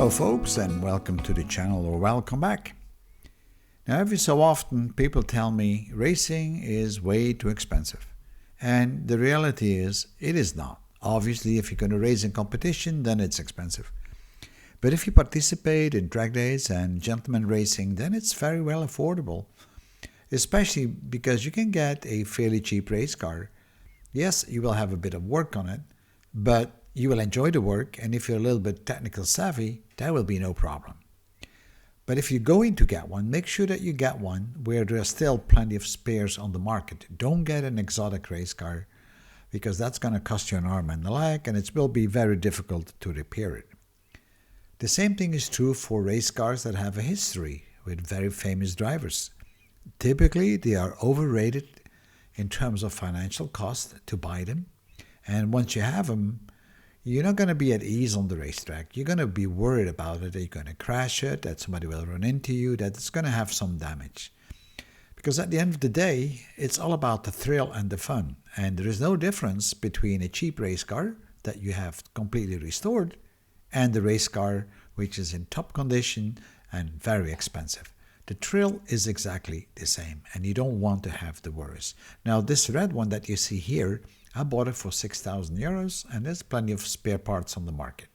Hello folks, and welcome to the channel, or welcome back. Now every so often people tell me racing is way too expensive, and the reality is it is not. Obviously if you're going to race in competition, then it's expensive. But if you participate in track days and gentleman racing, then it's very well affordable, especially because you can get a fairly cheap race car. Yes, you will have a bit of work on it, but you will enjoy the work, and if you're a little bit technical savvy, that will be no problem. But if you're going to get one, make sure that you get one where there are still plenty of spares on the market. Don't get an exotic race car, because that's going to cost you an arm and a leg, and it will be very difficult to repair it. The same thing is true for race cars that have a history with very famous drivers. Typically, they are overrated in terms of financial cost to buy them, and once you have them, you're not going to be at ease on the racetrack. You're going to be worried about it, that you're going to crash it, that somebody will run into you, that it's going to have some damage. Because at the end of the day, it's all about the thrill and the fun. And there is no difference between a cheap race car that you have completely restored and the race car which is in top condition and very expensive. The thrill is exactly the same, and you don't want to have the worries. Now this red one that you see here, I bought it for 6,000 euros, and there's plenty of spare parts on the market.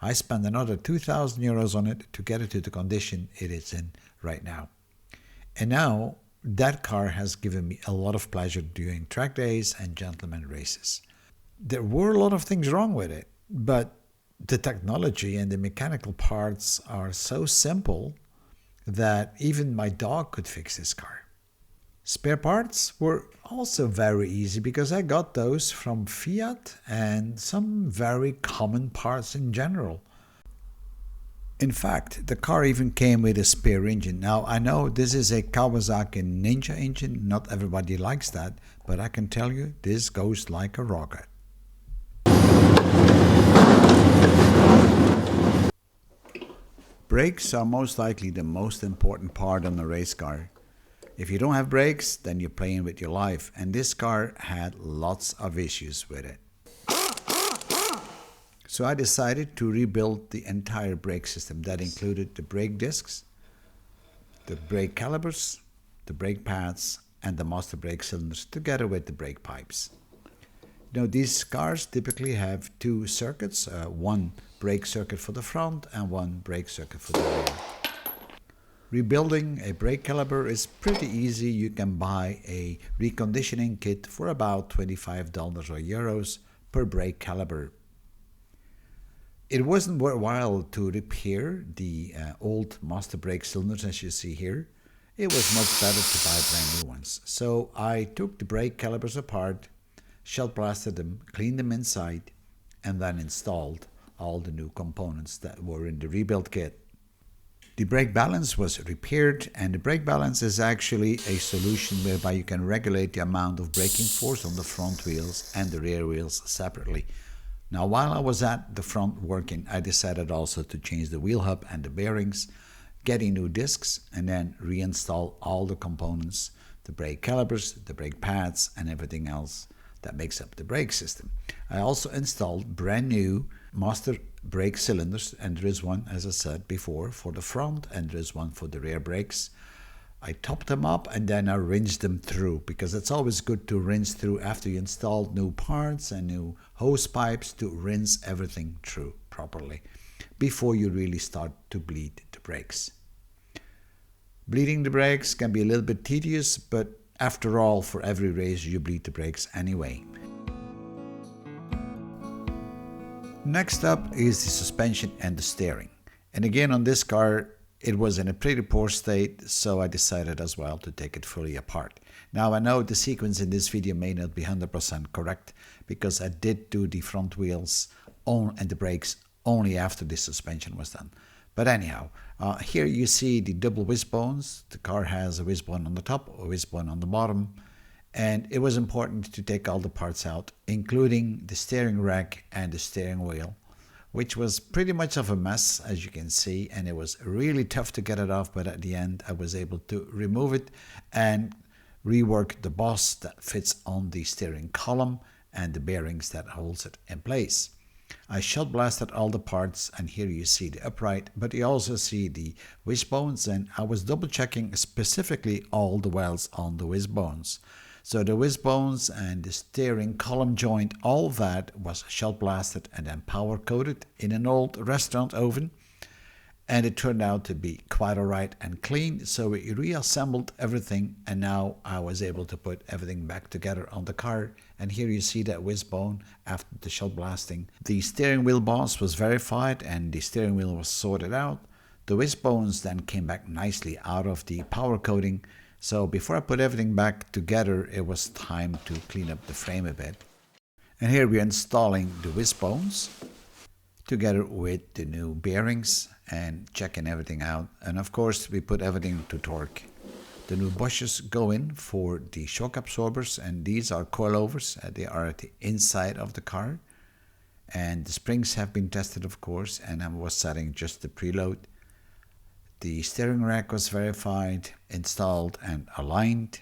I spent another 2,000 euros on it to get it to the condition it is in right now. And now that car has given me a lot of pleasure doing track days and gentleman races. There were a lot of things wrong with it, but the technology and the mechanical parts are so simple that even my dog could fix this car. Spare parts were also very easy because I got those from Fiat and some very common parts in general. In fact, the car even came with a spare engine. Now I know this is a Kawasaki Ninja engine, not everybody likes that, but I can tell you this goes like a rocket. Brakes are most likely the most important part on a race car. If you don't have brakes, then you're playing with your life, and this car had lots of issues with it. So I decided to rebuild the entire brake system. That included the brake discs, the brake calipers, the brake pads, and the master brake cylinders, together with the brake pipes. Now these cars typically have two circuits, one brake circuit for the front and one brake circuit for the rear. Rebuilding a brake caliper is pretty easy. You can buy a reconditioning kit for about $25 or euros per brake caliper. It wasn't worthwhile to repair the old master brake cylinders as you see here. It was much better to buy brand new ones. So I took the brake calipers apart, shell blasted them, cleaned them inside, and then installed all the new components that were in the rebuild kit. The brake balance was repaired, and the brake balance is actually a solution whereby you can regulate the amount of braking force on the front wheels and the rear wheels separately. Now while I was at the front working, I decided also to change the wheel hub and the bearings, getting new discs, and then reinstall all the components, the brake calipers, the brake pads, and everything else that makes up the brake system. I also installed brand new master brake cylinders, and there is one, as I said before, for the front, and there is one for the rear brakes. I topped them up and then I rinsed them through, because it's always good to rinse through after you installed new parts and new hose pipes, to rinse everything through properly before you really start to bleed the brakes. Bleeding the brakes can be a little bit tedious, but after all, for every race you bleed the brakes anyway. Next up is the suspension and the steering. And again on this car, it was in a pretty poor state, so I decided as well to take it fully apart. Now I know the sequence in this video may not be 100% correct, because I did do the front wheels and the brakes only after the suspension was done. But anyhow, here you see the double wishbones. The car has a wishbone on the top, a wishbone on the bottom, and it was important to take all the parts out, including the steering rack and the steering wheel, which was pretty much of a mess, as you can see, and it was really tough to get it off, but at the end I was able to remove it and rework the boss that fits on the steering column and the bearings that holds it in place. I shot blasted all the parts, and here you see the upright, but you also see the wishbones, and I was double checking specifically all the welds on the wishbones. So the wishbones and the steering column joint, all that was shot blasted and then power coated in an old restaurant oven. And it turned out to be quite alright and clean, so we reassembled everything, and now I was able to put everything back together on the car. And here you see that wishbone after the shot blasting. The steering wheel boss was verified and the steering wheel was sorted out. The wishbones then came back nicely out of the power coating, so before I put everything back together, it was time to clean up the frame a bit. And here we're installing the wishbones together with the new bearings and checking everything out. And of course we put everything to torque. The new bushes go in for the shock absorbers, and these are coilovers. They are at the inside of the car, and the springs have been tested of course, and I was setting just the preload. The steering rack was verified, installed and aligned,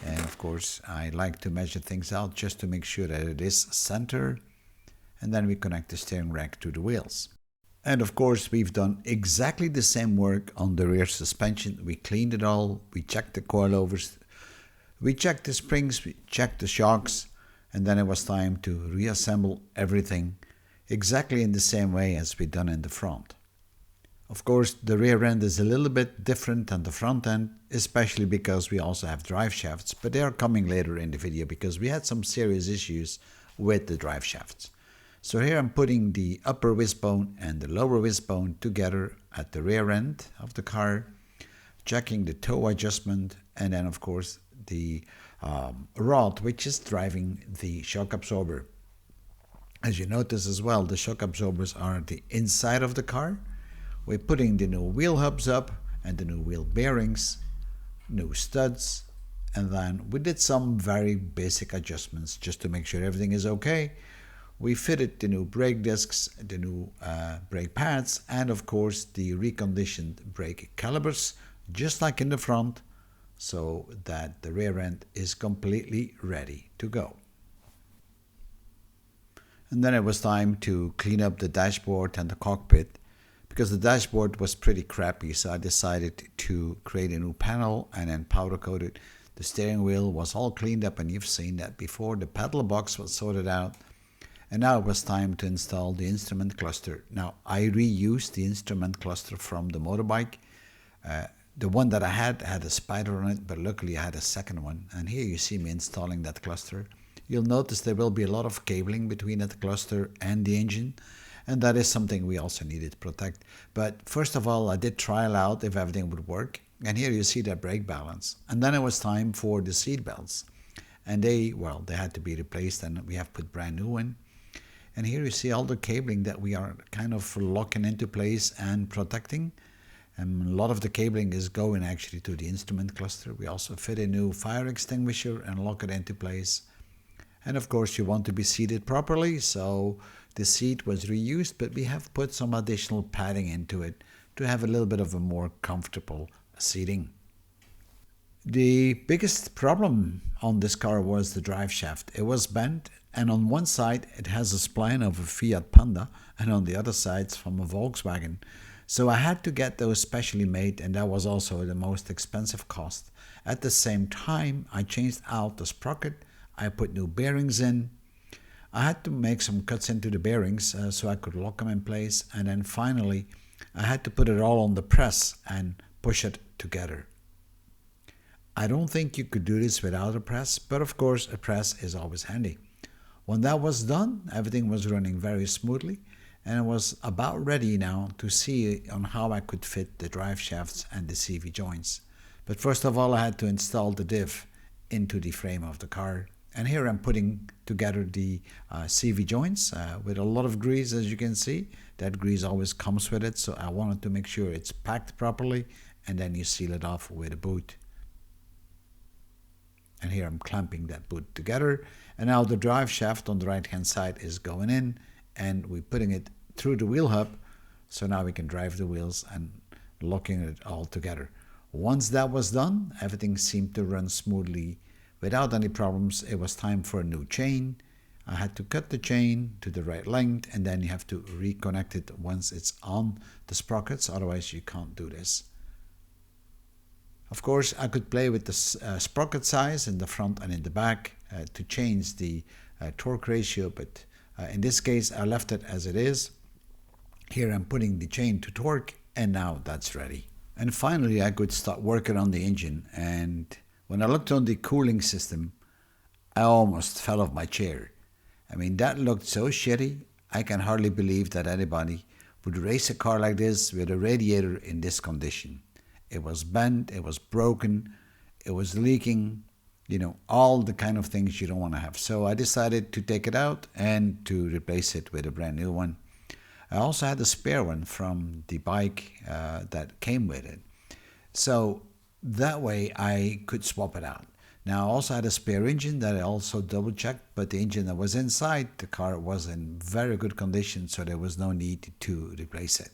and of course I like to measure things out just to make sure that it is center. And then we connect the steering rack to the wheels. And of course we've done exactly the same work on the rear suspension. We cleaned it all, we checked the coilovers, we checked the springs, we checked the shocks, and then it was time to reassemble everything exactly in the same way as we done in the front. Of course the rear end is a little bit different than the front end, especially because we also have drive shafts, but they are coming later in the video because we had some serious issues with the drive shafts. So here I'm putting the upper wishbone and the lower wishbone together at the rear end of the car, checking the toe adjustment, and then of course the rod which is driving the shock absorber. As you notice as well, the shock absorbers are at the inside of the car. We're putting the new wheel hubs up and the new wheel bearings, new studs, and then we did some very basic adjustments just to make sure everything is okay. We fitted the new brake discs, the new brake pads, and of course the reconditioned brake calipers, just like in the front, so that the rear end is completely ready to go. And then it was time to clean up the dashboard and the cockpit, because the dashboard was pretty crappy, so I decided to create a new panel and then powder coat it. The steering wheel was all cleaned up, and you've seen that before. The pedal box was sorted out. And now it was time to install the instrument cluster. Now I reused the instrument cluster from the motorbike. The one that I had a spider on it, but luckily I had a second one. And here you see me installing that cluster. You'll notice there will be a lot of cabling between that cluster and the engine, and that is something we also needed to protect. But first of all, I did trial out if everything would work. And here you see that brake balance. And then it was time for the seat belts. And they had to be replaced, and we have put brand new in. And here you see all the cabling that we are kind of locking into place and protecting. And a lot of the cabling is going actually to the instrument cluster. We also fit a new fire extinguisher and lock it into place. And of course you want to be seated properly, so the seat was reused, but we have put some additional padding into it to have a little bit of a more comfortable seating. The biggest problem on this car was the drive shaft. It was bent, and on one side it has a spline of a Fiat Panda, and on the other side it's from a Volkswagen. So I had to get those specially made, and that was also the most expensive cost. At the same time, I changed out the sprocket, I put new bearings in. I had to make some cuts into the bearings so I could lock them in place, and then finally I had to put it all on the press and push it together. I don't think you could do this without a press, but of course a press is always handy. When that was done, everything was running very smoothly, and I was about ready now to see on how I could fit the drive shafts and the CV joints. But first of all I had to install the diff into the frame of the car. And here I'm putting together the CV joints with a lot of grease, as you can see. That grease always comes with it, so I wanted to make sure it's packed properly, and then you seal it off with a boot. And here I'm clamping that boot together, and now the drive shaft on the right hand side is going in, and we're putting it through the wheel hub, so now we can drive the wheels and locking it all together. Once that was done, everything seemed to run smoothly without any problems. It was time for a new chain. I had to cut the chain to the right length, and then you have to reconnect it once it's on the sprockets, otherwise you can't do this. Of course, I could play with the sprocket size in the front and in the back to change the torque ratio, but in this case I left it as it is. Here I'm putting the chain to torque, and now that's ready. And finally I could start working on the engine, and when I looked on the cooling system, I almost fell off my chair. I mean, that looked so shitty. I can hardly believe that anybody would race a car like this with a radiator in this condition. It was bent, it was broken, it was leaking, all the kind of things you don't want to have. So I decided to take it out and to replace it with a brand new one. I also had a spare one from the bike that came with it. So that way I could swap it out. Now I also had a spare engine that I also double checked, but the engine that was inside the car was in very good condition, so there was no need to replace it.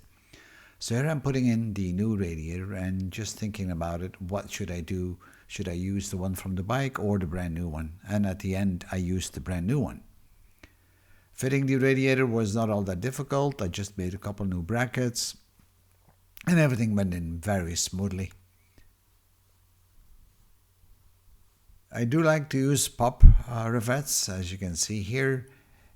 So here I'm putting in the new radiator and just thinking about it. What should I do? Should I use the one from the bike or the brand new one? And at the end I used the brand new one. Fitting the radiator was not all that difficult. I just made a couple new brackets and everything went in very smoothly. I do like to use pop rivets, as you can see here.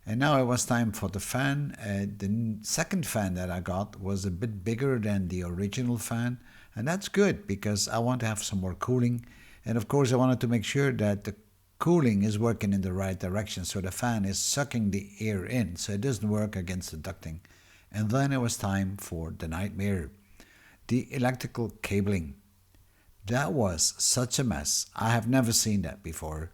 And now it was time for the fan. The second fan that I got was a bit bigger than the original fan. And that's good because I want to have some more cooling. And of course I wanted to make sure that the cooling is working in the right direction. So the fan is sucking the air in, so it doesn't work against the ducting. And then it was time for the nightmare. The electrical cabling. That was such a mess. I have never seen that before.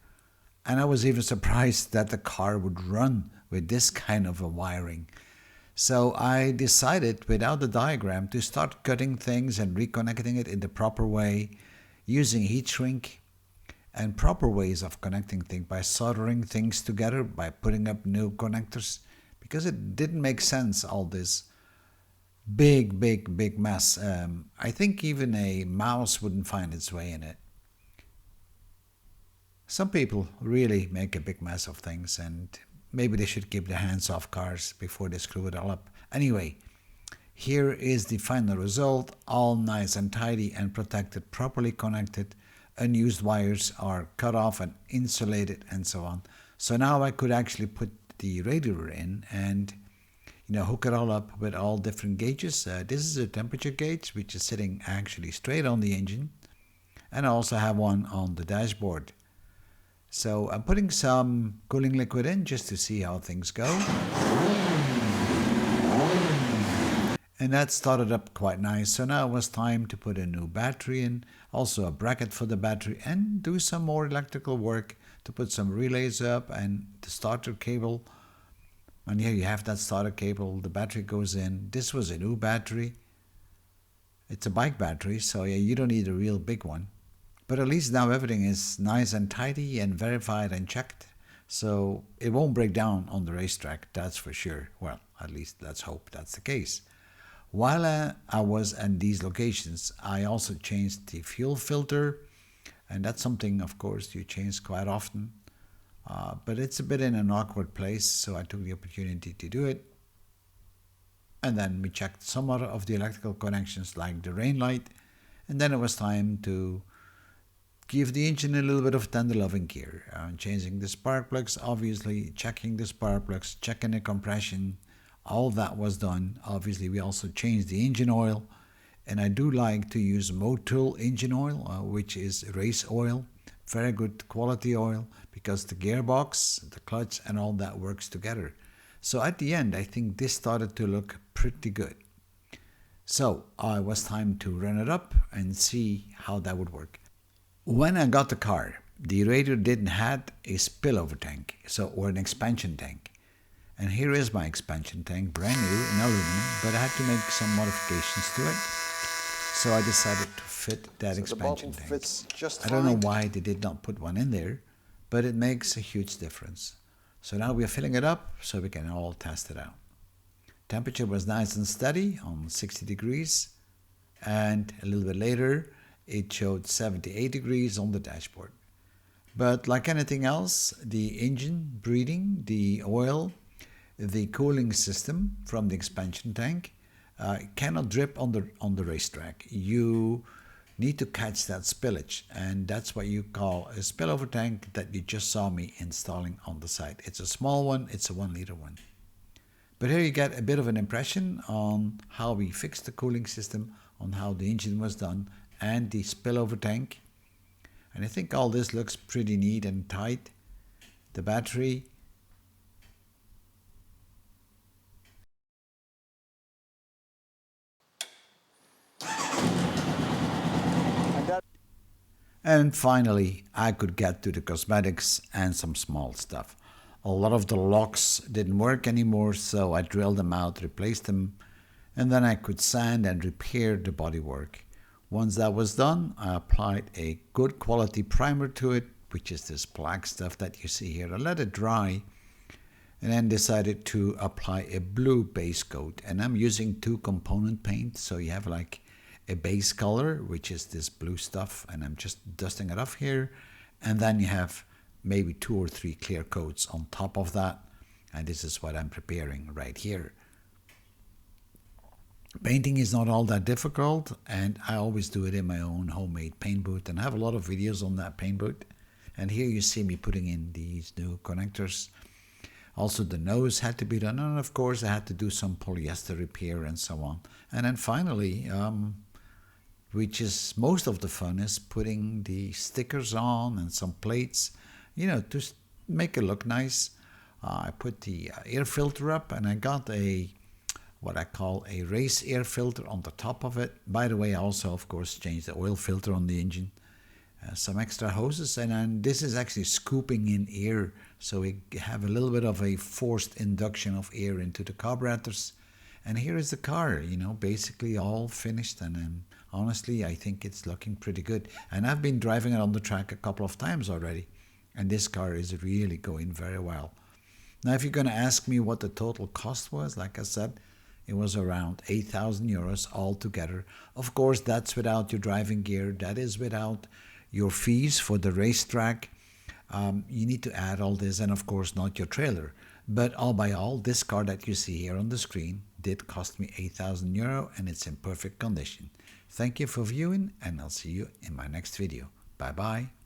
And I was even surprised that the car would run with this kind of a wiring. So I decided, without the diagram, to start cutting things and reconnecting it in the proper way, using heat shrink and proper ways of connecting things, by soldering things together, by putting up new connectors, because it didn't make sense, all this big mess. I think even a mouse wouldn't find its way in it. Some people really make a big mess of things, and maybe they should keep their hands off cars before they screw it all up. Anyway, here is the final result, all nice and tidy and protected, properly connected. Unused wires are cut off and insulated and so on. So now I could actually put the radiator in and hook it all up with all different gauges. This is a temperature gauge which is sitting actually straight on the engine, and I also have one on the dashboard. So I'm putting some cooling liquid in just to see how things go. And that started up quite nice. So now it was time to put a new battery in, also a bracket for the battery, and do some more electrical work to put some relays up and the starter cable. And here you have that starter cable, the battery goes in. This was a new battery. It's a bike battery, so yeah, you don't need a real big one. But at least now everything is nice and tidy and verified and checked. So it won't break down on the racetrack, that's for sure. Well, at least let's hope that's the case. While I was at these locations, I also changed the fuel filter. And that's something, of course, you change quite often. But it's a bit in an awkward place, so I took the opportunity to do it. And then we checked some other of the electrical connections, like the rain light. And then it was time to give the engine a little bit of tender loving care. Changing the spark plugs, obviously, checking the spark plugs, checking the compression. All that was done. Obviously, we also changed the engine oil. And I do like to use Motul engine oil, which is race oil. Very good quality oil, because the gearbox, the clutch, and all that works together. So at the end, I think this started to look pretty good. So it was time to run it up and see how that would work. When I got the car, the radiator didn't have a spillover tank, or an expansion tank. And here is my expansion tank, brand new in aluminum, but I had to make some modifications to it. So I decided to fit that expansion tank. Fits just I don't know why they did not put one in there, but it makes a huge difference. So now we are filling it up so we can all test it out. Temperature was nice and steady on 60 degrees, and a little bit later it showed 78 degrees on the dashboard. But like anything else, the engine breathing, the oil, the cooling system from the expansion tank cannot drip on the racetrack. You need to catch that spillage, and that's what you call a spillover tank that you just saw me installing on the site. It's a small one, it's a 1-liter one. But here you get a bit of an impression on how we fixed the cooling system, on how the engine was done, and the spillover tank. And I think all this looks pretty neat and tight. The battery. And finally, I could get to the cosmetics and some small stuff. A lot of the locks didn't work anymore, so I drilled them out, replaced them, and then I could sand and repair the bodywork. Once that was done, I applied a good quality primer to it, which is this black stuff that you see here. I let it dry and then decided to apply a blue base coat. And I'm using 2-component paint, so you have like a base color, which is this blue stuff, and I'm just dusting it off here. And then you have maybe 2 or 3 clear coats on top of that. And this is what I'm preparing right here. Painting is not all that difficult, and I always do it in my own homemade paint booth, and I have a lot of videos on that paint booth. And here you see me putting in these new connectors. Also the nose had to be done, and of course I had to do some polyester repair and so on. And then finally, which is most of the fun, is putting the stickers on and some plates, to make it look nice. I put the air filter up, and I got what I call a race air filter on the top of it. By the way, I also, of course, changed the oil filter on the engine. Some extra hoses, and then this is actually scooping in air, so we have a little bit of a forced induction of air into the carburetors. And here is the car, basically all finished, and honestly, I think it's looking pretty good. And I've been driving it on the track a couple of times already, and this car is really going very well. Now, if you're going to ask me what the total cost was, like I said, it was around 8,000 euros altogether. Of course, that's without your driving gear. That is without your fees for the racetrack. You need to add all this, and of course not your trailer. But all by all, this car that you see here on the screen did cost me 8,000 euro, and it's in perfect condition. Thank you for viewing, and I'll see you in my next video. Bye bye.